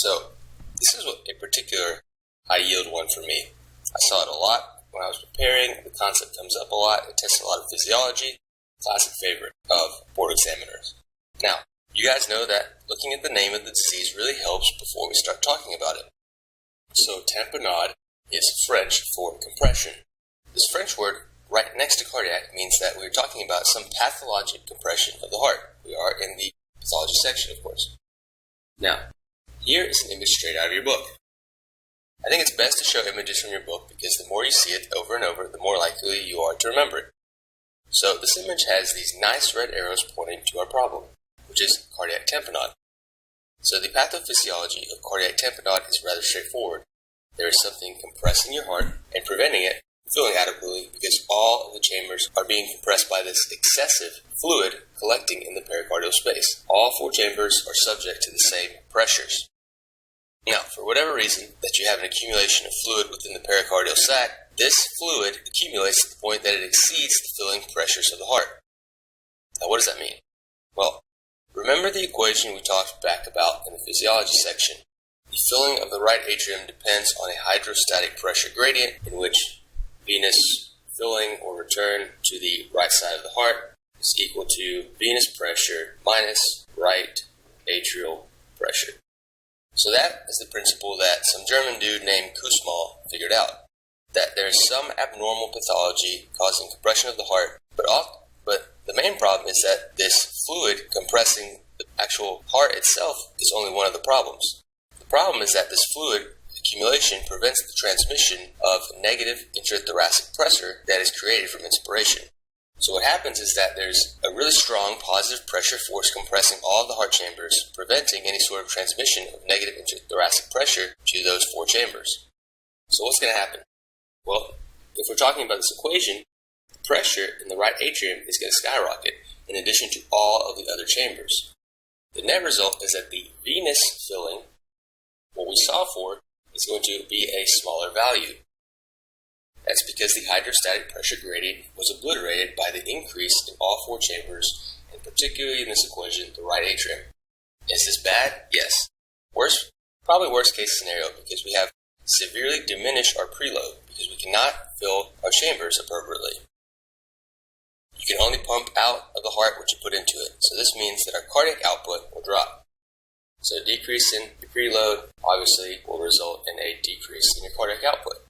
So this is a particular high-yield one for me. I saw it a lot when I was preparing. The concept comes up a lot. It tests a lot of physiology. Classic favorite of board examiners. Now, you guys know that looking at the name of the disease really helps before we start talking about it. So tamponade is French for compression. This French word right next to cardiac means that we're talking about some pathologic compression of the heart. We are in the pathology section, of course. Now, here is an image straight out of your book. I think it's best to show images from your book because the more you see it over and over, the more likely you are to remember it. So this image has these nice red arrows pointing to our problem, which is cardiac tamponade. So the pathophysiology of cardiac tamponade is rather straightforward. There is something compressing your heart and preventing it from filling adequately because all of the chambers are being compressed by this excessive fluid collecting in the pericardial space. All four chambers are subject to the same pressures. Now, for whatever reason that you have an accumulation of fluid within the pericardial sac, this fluid accumulates to the point that it exceeds the filling pressures of the heart. Now, what does that mean? Well, remember the equation we talked back about in the physiology section. The filling of the right atrium depends on a hydrostatic pressure gradient in which venous filling or return to the right side of the heart is equal to venous pressure minus right atrial pressure. So that is the principle that some German dude named Kussmaul figured out, that there is some abnormal pathology causing compression of the heart, but the main problem is that this fluid compressing the actual heart itself is only one of the problems. The problem is that this fluid accumulation prevents the transmission of negative intrathoracic pressure that is created from inspiration. So what happens is that there's a really strong positive pressure force compressing all of the heart chambers, preventing any sort of transmission of negative intrathoracic pressure to those four chambers. So what's going to happen? Well, if we're talking about this equation, the pressure in the right atrium is going to skyrocket in addition to all of the other chambers. The net result is that the venous filling, what we saw for, is going to be a smaller value. That's because the hydrostatic pressure gradient was obliterated by the increase in all four chambers, and particularly in this equation, the right atrium. Is this bad? Yes. Probably worst case scenario because we have severely diminished our preload because we cannot fill our chambers appropriately. You can only pump out of the heart what you put into it, so this means that our cardiac output will drop. So a decrease in the preload obviously will result in a decrease in your cardiac output.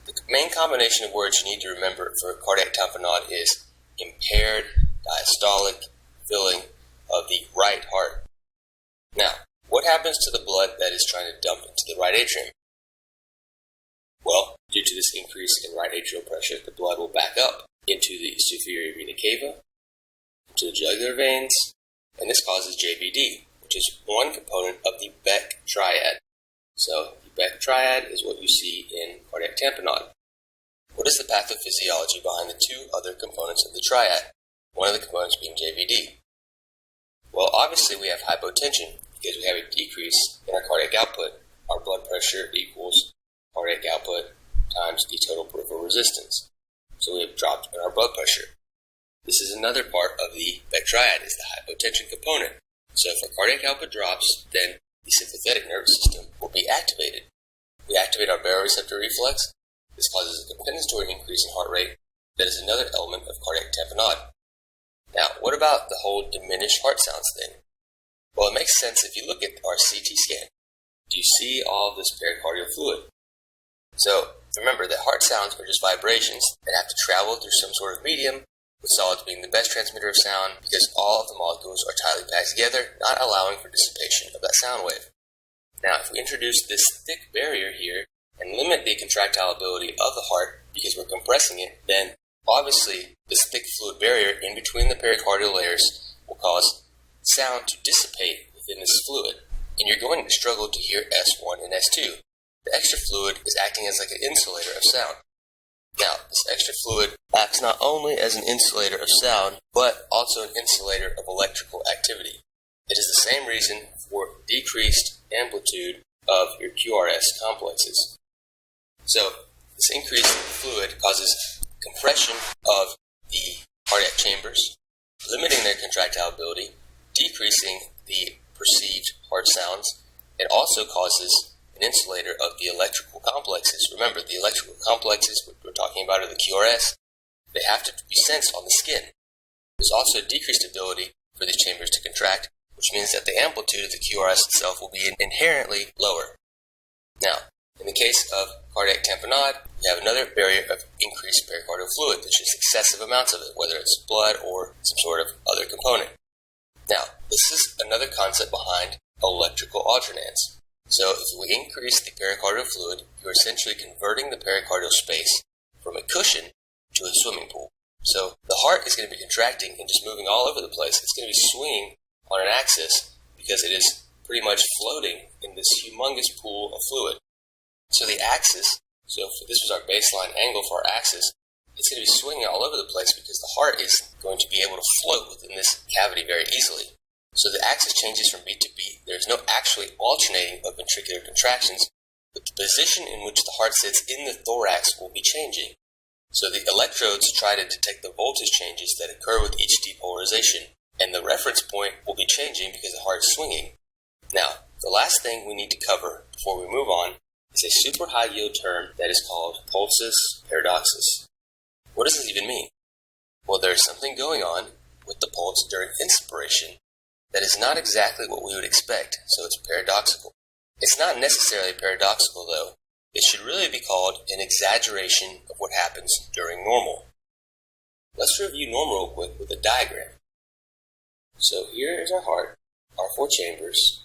The main combination of words you need to remember for cardiac tamponade is impaired diastolic filling of the right heart. Now, what happens to the blood that is trying to dump into the right atrium? Well, due to this increase in right atrial pressure, the blood will back up into the superior vena cava, into the jugular veins, and this causes JVD, which is one component of the Beck triad. So, the Beck triad is what you see in cardiac tamponade. What is the pathophysiology behind the two other components of the triad? One of the components being JVD. Well, obviously we have hypotension because we have a decrease in our cardiac output. Our blood pressure equals cardiac output times the total peripheral resistance. So we have dropped in our blood pressure. This is another part of the Beck triad, is the hypotension component. So if our cardiac output drops, then the sympathetic nervous system will be activated. We activate our baroreceptor reflex. This causes a compensatory increase in heart rate. That is another element of cardiac tamponade. Now, what about the whole diminished heart sounds thing? Well, it makes sense if you look at our CT scan. Do you see all of this pericardial fluid? So, remember that heart sounds are just vibrations that have to travel through some sort of medium, with solids being the best transmitter of sound because all of the molecules are tightly packed together, not allowing for dissipation of that sound wave. Now, if we introduce this thick barrier here and limit the contractile ability of the heart because we're compressing it, then obviously this thick fluid barrier in between the pericardial layers will cause sound to dissipate within this fluid, and you're going to struggle to hear S1 and S2. The extra fluid is acting as like an insulator of sound. Now, this extra fluid acts not only as an insulator of sound, but also an insulator of electrical activity. It is the same reason for decreased amplitude of your QRS complexes. So, this increase in fluid causes compression of the cardiac chambers, limiting their contractile ability, decreasing the perceived heart sounds, It also causes an insulator of the electrical complexes. Remember, the electrical complexes we're talking about are the QRS. They have to be sensed on the skin. There's also a decreased ability for these chambers to contract, which means that the amplitude of the QRS itself will be inherently lower. Now, in the case of cardiac tamponade, you have another barrier of increased pericardial fluid. There's just excessive amounts of it, whether it's blood or some sort of other component. Now, this is another concept behind electrical alternans. So if we increase the pericardial fluid, you're essentially converting the pericardial space from a cushion to a swimming pool. So the heart is going to be contracting and just moving all over the place. It's going to be swinging on an axis because it is pretty much floating in this humongous pool of fluid. So the axis, so if this was our baseline angle for our axis, it's going to be swinging all over the place because the heart is going to be able to float within this cavity very easily. So the axis changes from beat to beat. There's no actually alternating of ventricular contractions, but the position in which the heart sits in the thorax will be changing. So the electrodes try to detect the voltage changes that occur with each depolarization, and the reference point will be changing because the heart is swinging. Now, the last thing we need to cover before we move on is a super high yield term that is called pulsus paradoxus. What does this even mean? Well, there's something going on with the pulse during inspiration that is not exactly what we would expect, so it's paradoxical. It's not necessarily paradoxical, though. It should really be called an exaggeration of what happens during normal. Let's review normal real quick with a diagram. So here is our heart, our 4 chambers.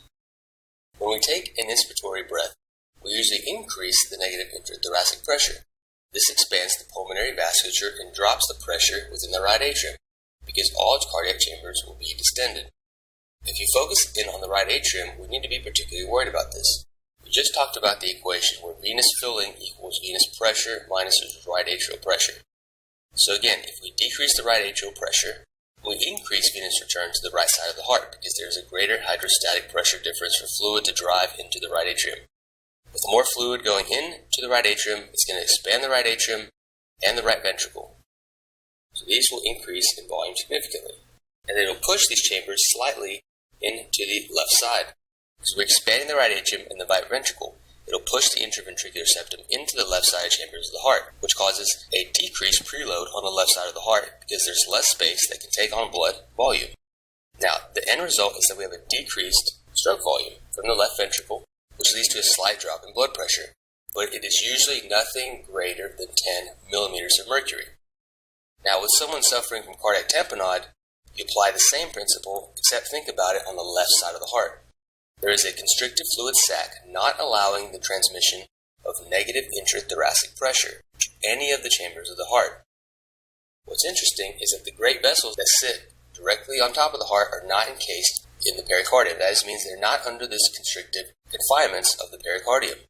When we take an inspiratory breath, we usually increase the negative intrathoracic pressure. This expands the pulmonary vasculature and drops the pressure within the right atrium, because all cardiac chambers will be distended. If you focus in on the right atrium, we need to be particularly worried about this. We just talked about the equation where venous filling equals venous pressure minus right atrial pressure. So again, if we decrease the right atrial pressure, we increase venous return to the right side of the heart because there is a greater hydrostatic pressure difference for fluid to drive into the right atrium. With more fluid going into the right atrium, it's going to expand the right atrium and the right ventricle. So these will increase in volume significantly. And then it will push these chambers slightly into the left side. Because we're expanding the right atrium and the right ventricle, it'll push the intraventricular septum into the left side chambers of the heart, which causes a decreased preload on the left side of the heart because there's less space that can take on blood volume. Now, the end result is that we have a decreased stroke volume from the left ventricle, which leads to a slight drop in blood pressure, but it is usually nothing greater than 10 millimeters of mercury. Now, with someone suffering from cardiac tamponade, you apply the same principle, except think about it on the left side of the heart. There is a constrictive fluid sac not allowing the transmission of negative intrathoracic pressure to any of the chambers of the heart. What's interesting is that the great vessels that sit directly on top of the heart are not encased in the pericardium. That means they're not under this constrictive confinements of the pericardium.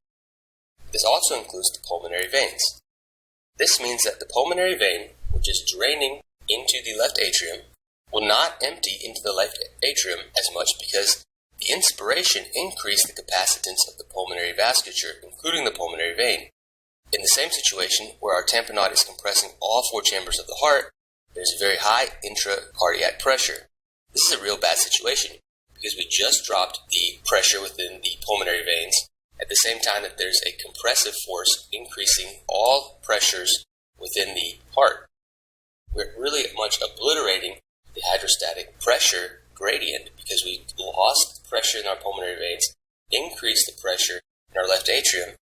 This also includes the pulmonary veins. This means that the pulmonary vein, which is draining into the left atrium, will not empty into the left atrium as much because the inspiration increased the capacitance of the pulmonary vasculature, including the pulmonary vein. In the same situation where our tamponade is compressing all 4 chambers of the heart, there's a very high intracardiac pressure. This is a real bad situation because we just dropped the pressure within the pulmonary veins at the same time that there's a compressive force increasing all pressures within the heart. We're really much obliterating the hydrostatic pressure gradient because we lost pressure in our pulmonary veins, increased the pressure in our left atrium.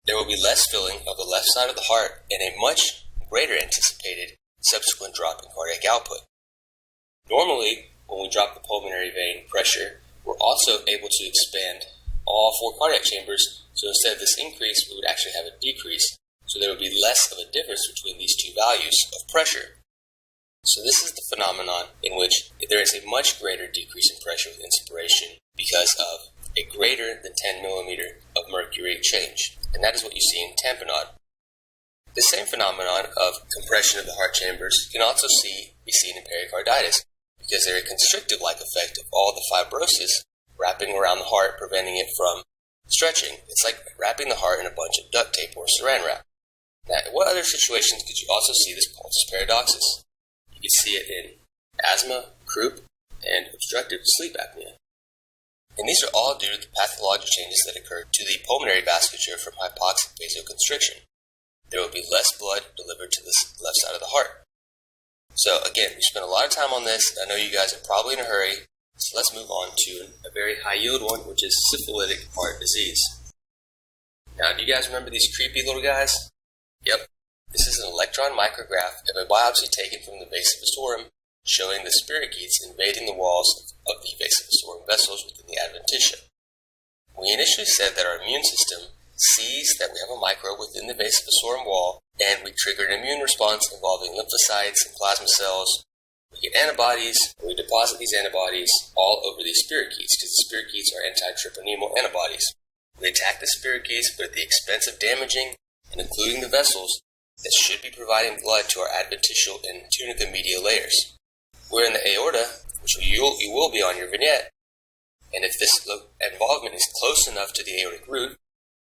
There will be less filling of the left side of the heart and a much greater anticipated subsequent drop in cardiac output. Normally, when we drop the pulmonary vein pressure, we're also able to expand all 4 cardiac chambers, so instead of this increase, we would actually have a decrease, so there would be less of a difference between these 2 values of pressure. So this is the phenomenon in which there is a much greater decrease in pressure with inspiration because of a greater than 10 millimeter of mercury change. And that is what you see in tamponade. The same phenomenon of compression of the heart chambers can also be seen in pericarditis because they're a constrictive-like effect of all the fibrosis wrapping around the heart, preventing it from stretching. It's like wrapping the heart in a bunch of duct tape or saran wrap. Now, in what other situations could you also see this pulsus paradoxus? You could see it in asthma, croup, and obstructive sleep apnea. And these are all due to the pathologic changes that occur to the pulmonary vasculature from hypoxic vasoconstriction. There will be less blood delivered to the left side of the heart. So again, we spent a lot of time on this. I know you guys are probably in a hurry, so let's move on to a very high-yield one, which is syphilitic heart disease. Now, do you guys remember these creepy little guys? Yep. This is an electron micrograph of a biopsy taken from the vasa vasorum, showing the spirochetes invading the walls of the vasa vasorum vessels within the adventitia. We initially said that our immune system sees that we have a microbe within the vasa vasorum wall, and we trigger an immune response involving lymphocytes and plasma cells. We get antibodies, and we deposit these antibodies all over these spirochetes, because the spirochetes are anti-treponemal antibodies. We attack the spirochetes, but at the expense of damaging and including the vessels that should be providing blood to our adventitial and tunica medial layers. We're in the aorta, which you will be on your vignette, and if this involvement is close enough to the aortic root,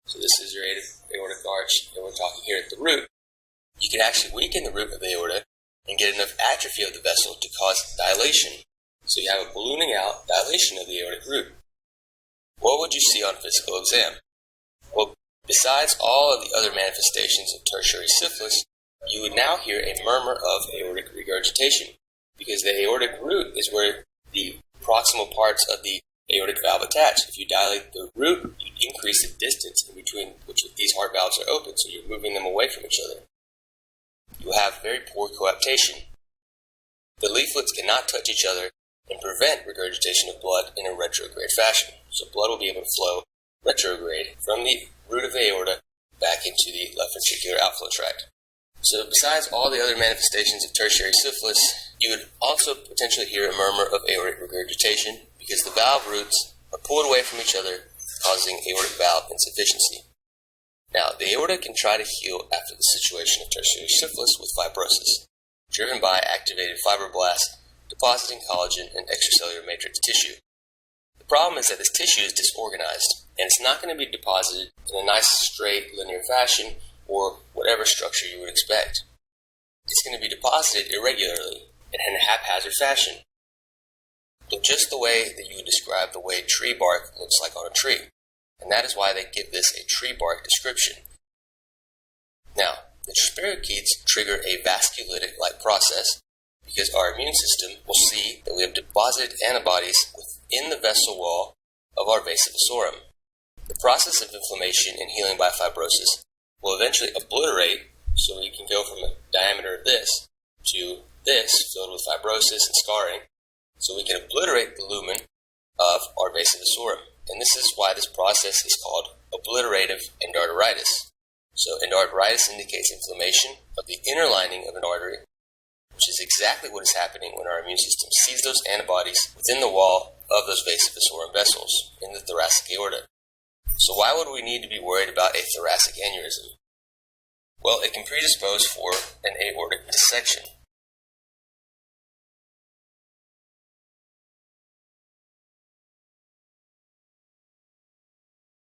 so this is your aortic arch, and we're talking here at the root, you can actually weaken the root of the aorta and get enough atrophy of the vessel to cause dilation. So you have a ballooning out dilation of the aortic root. What would you see on physical exam? Well, besides all of the other manifestations of tertiary syphilis, you would now hear a murmur of aortic regurgitation, because the aortic root is where the proximal parts of the aortic valve attach. If you dilate the root, you increase the distance in between which these heart valves are open, so you're moving them away from each other. You have very poor coaptation. The leaflets cannot touch each other and prevent regurgitation of blood in a retrograde fashion. So blood will be able to flow retrograde from the root of the aorta back into the left ventricular outflow tract. So besides all the other manifestations of tertiary syphilis, you would also potentially hear a murmur of aortic regurgitation because the valve roots are pulled away from each other, causing aortic valve insufficiency. Now, the aorta can try to heal after the situation of tertiary syphilis with fibrosis, driven by activated fibroblasts depositing collagen and extracellular matrix tissue. The problem is that this tissue is disorganized, and it's not going to be deposited in a nice, straight, linear fashion or whatever structure you would expect. It's going to be deposited irregularly and in a haphazard fashion. Look just the way that you would describe the way tree bark looks like on a tree. And that is why they give this a tree bark description. Now, the spirochetes trigger a vasculitic-like process because our immune system will see that we have deposited antibodies within the vessel wall of our vasa vasorum. The process of inflammation and healing by fibrosis will eventually obliterate, so we can go from a diameter of this to this filled with fibrosis and scarring, so we can obliterate the lumen of our vasa vasorum. And this is why this process is called obliterative endarteritis. So endarteritis indicates inflammation of the inner lining of an artery, which is exactly what is happening when our immune system sees those antibodies within the wall of those vasa vasorum vessels in the thoracic aorta. So why would we need to be worried about a thoracic aneurysm? Well, it can predispose for an aortic dissection.